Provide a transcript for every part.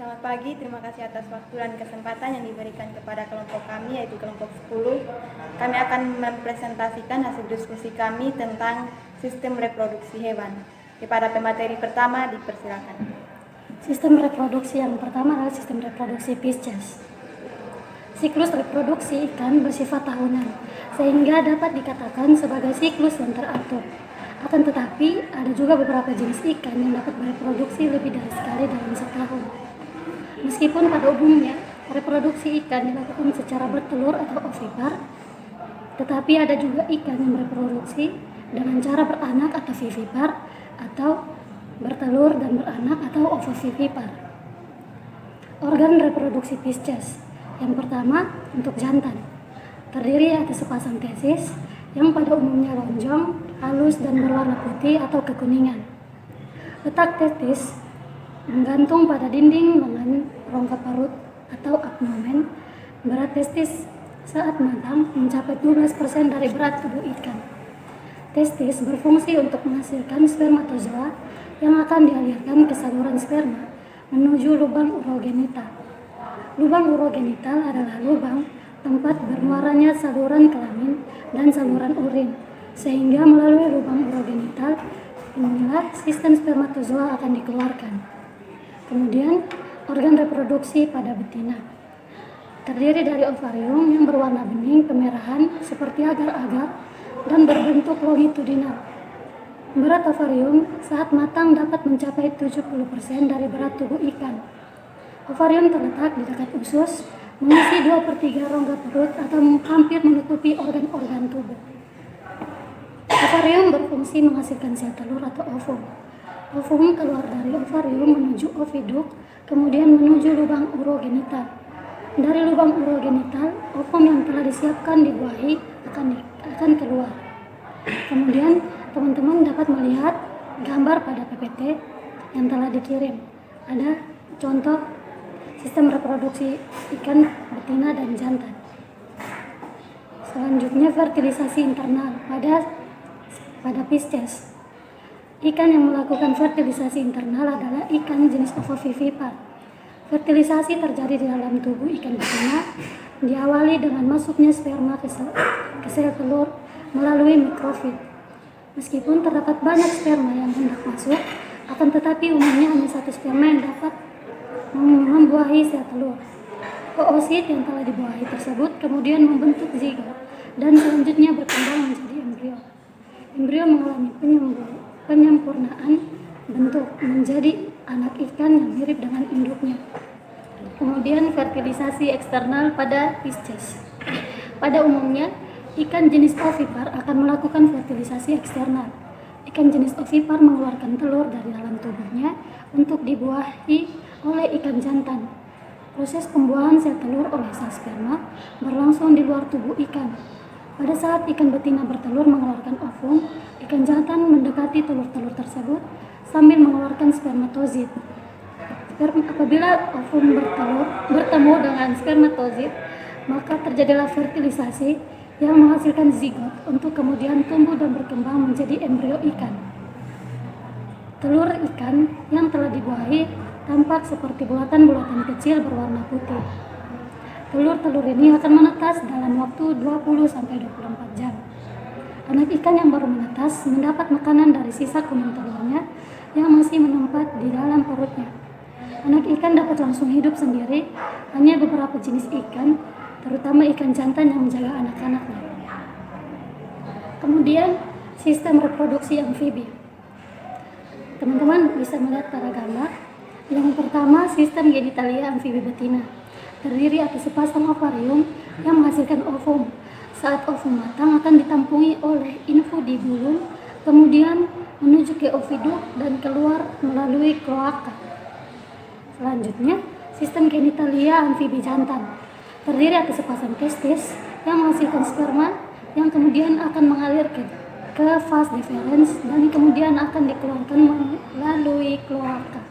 Selamat pagi, terima kasih atas waktu dan kesempatan yang diberikan kepada kelompok kami, yaitu kelompok 10. Kami akan mempresentasikan hasil diskusi kami tentang sistem reproduksi hewan. Kepada pemateri pertama, dipersilakan. Sistem reproduksi yang pertama adalah sistem reproduksi Pisces. Siklus reproduksi ikan bersifat tahunan, sehingga dapat dikatakan sebagai siklus yang teratur. Akan tetapi, ada juga beberapa jenis ikan yang dapat bereproduksi lebih dari sekali dalam setahun. Meskipun pada umumnya, reproduksi ikan dilakukan secara bertelur atau ovipar, tetapi ada juga ikan yang bereproduksi dengan cara beranak atau vivipar, atau bertelur dan beranak atau ovovivipar. Organ reproduksi Pisces. Yang pertama, untuk jantan. Terdiri atas sepasang testis yang pada umumnya lonjong, halus dan berwarna putih atau kekuningan. Letak testis menggantung pada dinding lengan rongga parut atau abdomen. Berat testis saat matang mencapai 12% dari berat tubuh ikan. Testis berfungsi untuk menghasilkan spermatozoa yang akan dialirkan ke saluran sperma menuju lubang urogenital. Lubang urogenital adalah lubang tempat bermuaranya saluran kelamin dan saluran urin, sehingga melalui lubang urogenital inilah sistem spermatozoa akan dikeluarkan. Kemudian, organ reproduksi pada betina. Terdiri dari ovarium yang berwarna bening kemerahan seperti agar-agar dan berbentuk longitudinal. Berat ovarium saat matang dapat mencapai 70% dari berat tubuh ikan. Ovarium terletak di dekat usus, mengisi 2/3 rongga perut atau hampir menutupi organ-organ tubuh. Ovarium berfungsi menghasilkan sel telur atau ovum. Ovum keluar dari ovarium menuju oviduk, kemudian menuju lubang urogenital. Dari lubang urogenital, ovum yang telah disiapkan dibuahi akan keluar. Kemudian teman-teman dapat melihat gambar pada PPT yang telah dikirim. Ada contoh sistem reproduksi ikan betina dan jantan. Selanjutnya, fertilisasi internal pada Pisces. Ikan yang melakukan fertilisasi internal adalah ikan jenis ovovivipar. Fertilisasi terjadi di dalam tubuh ikan betina, diawali dengan masuknya sperma ke sel telur melalui mikrofit. Meskipun terdapat banyak sperma yang hendak masuk, akan tetapi umumnya hanya satu sperma yang dapat membuahi sel telur. Oosit yang telah dibuahi tersebut kemudian membentuk zigot dan selanjutnya berkembang menjadi embrio. Embrio mengalami penyempurnaan bentuk menjadi anak ikan yang mirip dengan induknya. Kemudian fertilisasi eksternal pada Pisces. Pada umumnya, ikan jenis ovipar akan melakukan fertilisasi eksternal. Ikan jenis ovipar mengeluarkan telur dari dalam tubuhnya untuk dibuahi oleh ikan jantan. Proses pembuahan sel telur oleh sel sperma berlangsung di luar tubuh ikan. Pada saat ikan betina bertelur mengeluarkan ovum, ikan jantan mendekati telur-telur tersebut sambil mengeluarkan spermatozid. Apabila ovum bertemu dengan spermatozid, maka terjadilah fertilisasi yang menghasilkan zigot untuk kemudian tumbuh dan berkembang menjadi embrio ikan. Telur ikan yang telah dibuahi tampak seperti bulatan-bulatan kecil berwarna putih. Telur-telur ini akan menetas dalam waktu 20-24 jam. Anak ikan yang baru menetas mendapat makanan dari sisa kuning telurnya yang masih menempat di dalam perutnya. Anak ikan dapat langsung hidup sendiri, hanya beberapa jenis ikan, terutama ikan jantan yang menjaga anak-anaknya. Kemudian, sistem reproduksi amfibi. Teman-teman bisa melihat pada gambar. Yang pertama, sistem genitalia amfibi betina. Terdiri atas sepasang ovarium yang menghasilkan ovum. Saat ovum matang akan ditampungi oleh infundibulum, kemudian menuju ke oviduk dan keluar melalui kloaka. Selanjutnya, sistem genitalia amfibi jantan. Terdiri atas sepasang testis yang menghasilkan sperma yang kemudian akan mengalir ke vas deferens dan kemudian akan dikeluarkan melalui kloaka.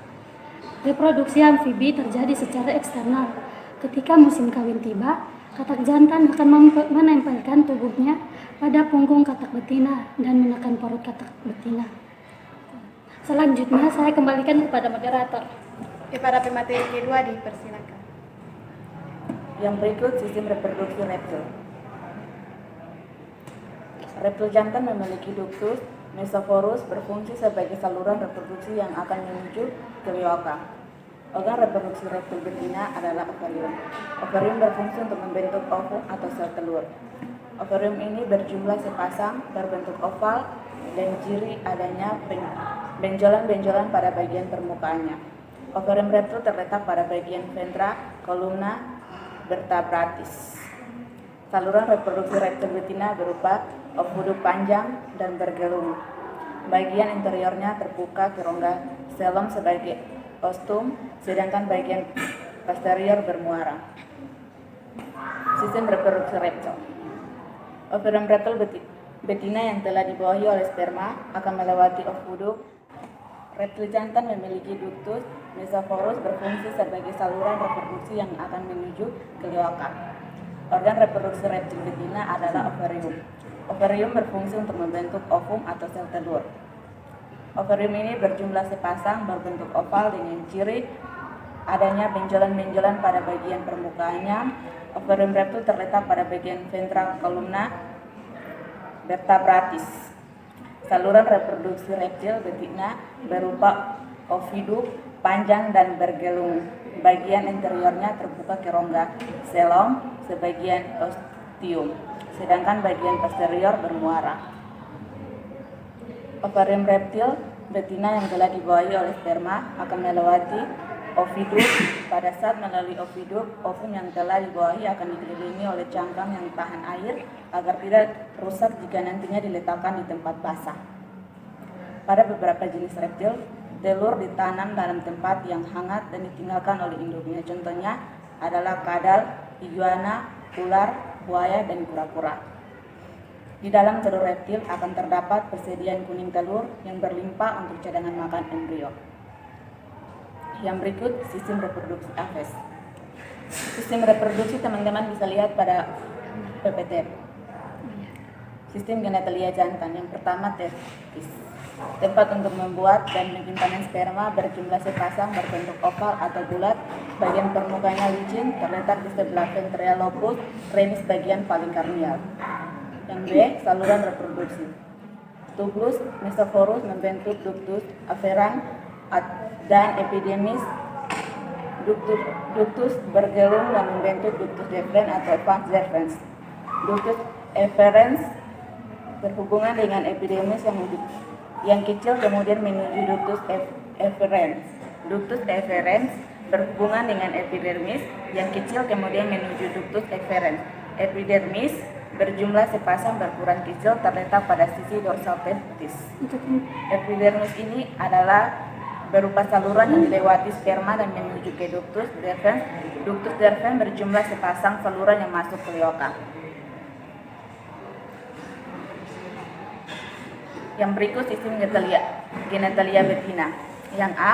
Reproduksi amfibi terjadi secara eksternal. Ketika musim kawin tiba, katak jantan akan menempelkan tubuhnya pada punggung katak betina dan menekan perut katak betina. Selanjutnya saya kembalikan kepada moderator. Pada pemateri kedua dipersilakan. Yang berikut sistem reproduksi reptil. Reptil jantan memiliki ductus mesoporus berfungsi sebagai saluran reproduksi yang akan menuju kelioka. Organ reproduksi reptil betina adalah ovarium. Ovarium berfungsi untuk membentuk ovum atau sel telur. Ovarium ini berjumlah sepasang, berbentuk oval, dan ciri adanya benjolan-benjolan pada bagian permukaannya. Ovarium reptil terletak pada bagian ventra, kolumna, vertebratis. Saluran reproduksi reptil betina berupa oviduk panjang dan bergelung. Bagian interiornya terbuka ke rongga selom sebagai ostum, sedangkan bagian posterior bermuara. Sistem reproduksi reptil. Ovarium reptil betina yang telah dibawahi oleh sperma akan melewati oviduk. Reptil jantan memiliki ductus mesoporus berfungsi sebagai saluran reproduksi yang akan menuju kelioka. Organ reproduksi reptil betina adalah ovarium. Ovarium berfungsi untuk membentuk ovum atau sel telur. Ovarium ini berjumlah sepasang, berbentuk oval dengan ciri adanya benjolan-benjolan pada bagian permukaannya. Ovarium reptil terletak pada bagian ventral kolumna vertebratis. Saluran reproduksi reptil betina berupa oviduk panjang dan bergelung. Bagian interiornya terbuka ke rongga selom sebagian ostium, sedangkan bagian posterior bermuara. Ovarium reptil betina yang telah dibawahi oleh sperma akan melewati oviduk. Pada saat melalui oviduk, ovum yang telah dibawahi akan dikelilingi oleh cangkang yang tahan air agar tidak rusak jika nantinya diletakkan di tempat basah. Pada beberapa jenis reptil, telur ditanam dalam tempat yang hangat dan ditinggalkan oleh induknya. Contohnya adalah kadal, iguana, ular, buaya, dan kura-kura. Di dalam telur reptil akan terdapat persediaan kuning telur yang berlimpah untuk cadangan makan embrio. Yang berikut sistem reproduksi Aves. Sistem reproduksi teman-teman bisa lihat pada PPT. Sistem genitalia jantan. Yang pertama testis. Tempat untuk membuat dan menyimpan sperma berjumlah sepasang, berbentuk oval atau bulat. Bagian permukaannya licin, terletak di sebelah ventral lobus, renis bagian paling karnial. Yang B, saluran reproduksi. Tubulus mesoporus membentuk ductus afferans dan epidermis. Ductus bergelung dan membentuk ductus deferens atau vas deferens. Ductus efferens berhubungan dengan epidermis yang kecil kemudian menuju ductus efferens. Ductus efferens berhubungan dengan epidermis yang kecil kemudian menuju ductus efferens. Epidermis berjumlah sepasang berukuran kecil terletak pada sisi dorsal testis. Epidermis ini adalah berupa saluran yang dilewati sperma dan menuju ke ductus deferens. Ductus deferens berjumlah sepasang saluran yang masuk ke kelioka. Yang berikut sistem genitalia betina. Yang A,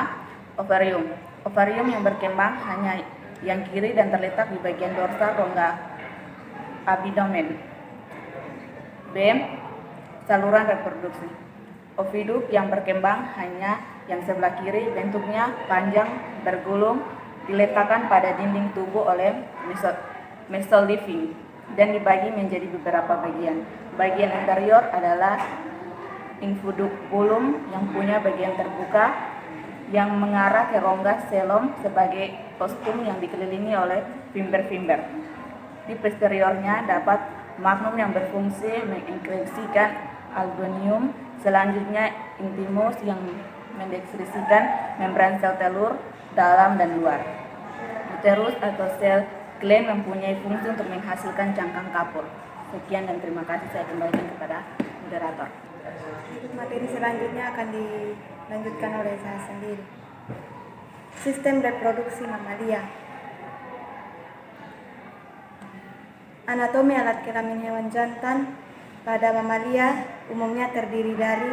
ovarium. Ovarium yang berkembang hanya yang kiri dan terletak di bagian dorsal rongga abdomen. B, saluran reproduksi. Oviduk yang berkembang hanya yang sebelah kiri, bentuknya panjang, bergulung, diletakkan pada dinding tubuh oleh mesoleafing dan dibagi menjadi beberapa bagian. Bagian anterior adalah infundibulum yang punya bagian terbuka yang mengarah ke rongga selom sebagai ostum yang dikelilingi oleh fimber-fimber. Di posteriornya dapat magnum yang berfungsi mengekskresikan albonium. Selanjutnya intimus yang mendekskresikan membran sel telur dalam dan luar. Uterus atau sel gland mempunyai fungsi untuk menghasilkan cangkang kapur. Sekian dan terima kasih, saya kembalikan kepada moderator. Materi selanjutnya akan dilanjutkan oleh saya sendiri. Sistem reproduksi mamalia. Anatomi alat kelamin hewan jantan pada mamalia umumnya terdiri dari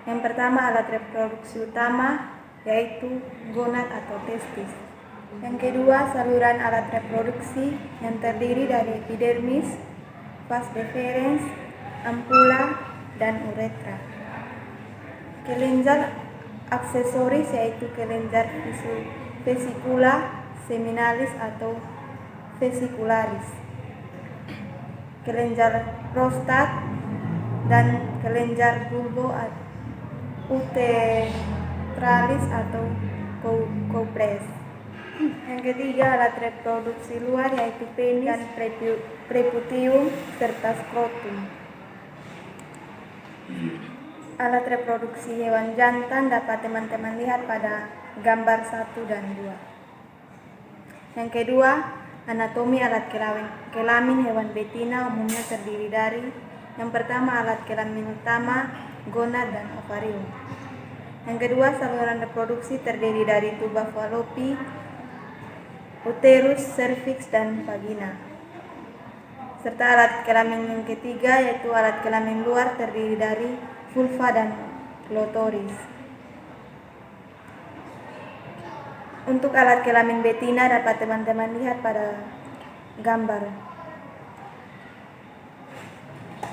yang pertama alat reproduksi utama yaitu gonad atau testis. Yang kedua saluran alat reproduksi yang terdiri dari epidermis, vas deferens, ampula, dan uretra. Kelenjar aksesoris yaitu kelenjar vesicula seminalis atau vesicularis, kelenjar prostat, dan kelenjar bulbo utetralis atau koples. Yang ketiga, alat reproduksi luar yaitu penis dan prepucium serta skrotum. Alat reproduksi hewan jantan dapat teman-teman lihat pada gambar 1 dan 2. Yang kedua, anatomi alat kelamin hewan betina umumnya terdiri dari yang pertama alat kelamin utama, gonad dan ovarium. Yang kedua, saluran reproduksi terdiri dari tuba fallopi, uterus, cervix, dan vagina. Serta alat kelamin yang ketiga yaitu alat kelamin luar terdiri dari vulva dan clitoris. Untuk alat kelamin betina dapat teman-teman lihat pada gambar.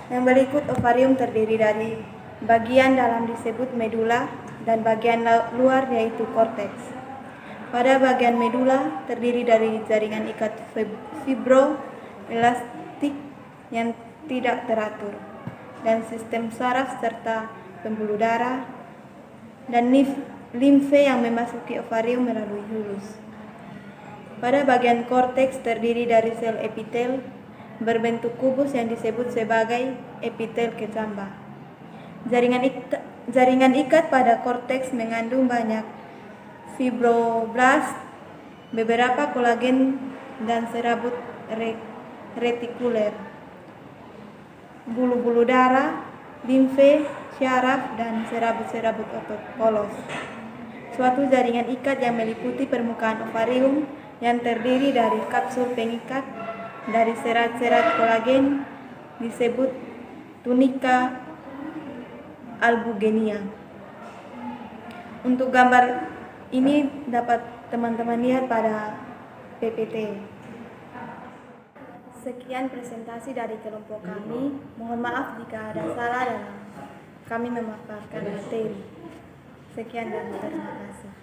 Yang berikut, ovarium terdiri dari bagian dalam disebut medula dan bagian luar yaitu korteks. Pada bagian medula terdiri dari jaringan ikat fibroelastik yang tidak teratur dan sistem saraf serta pembuluh darah dan limfe yang memasuki ovarium melalui hulus. Pada bagian korteks terdiri dari sel epitel berbentuk kubus yang disebut sebagai epitel kecambah. Jaringan ikat pada korteks mengandung banyak fibroblast, beberapa kolagen dan serabut retikuler, bulu-bulu darah, limfe, syaraf, dan serabut-serabut otot polos. Suatu jaringan ikat yang meliputi permukaan ovarium yang terdiri dari kapsul pengikat dari serat-serat kolagen disebut tunika albugenia. Untuk gambar ini dapat teman-teman lihat pada PPT. Sekian presentasi dari kelompok kami. Mohon maaf jika ada salah dalam kami memaparkan materi. Sekian dan terima kasih.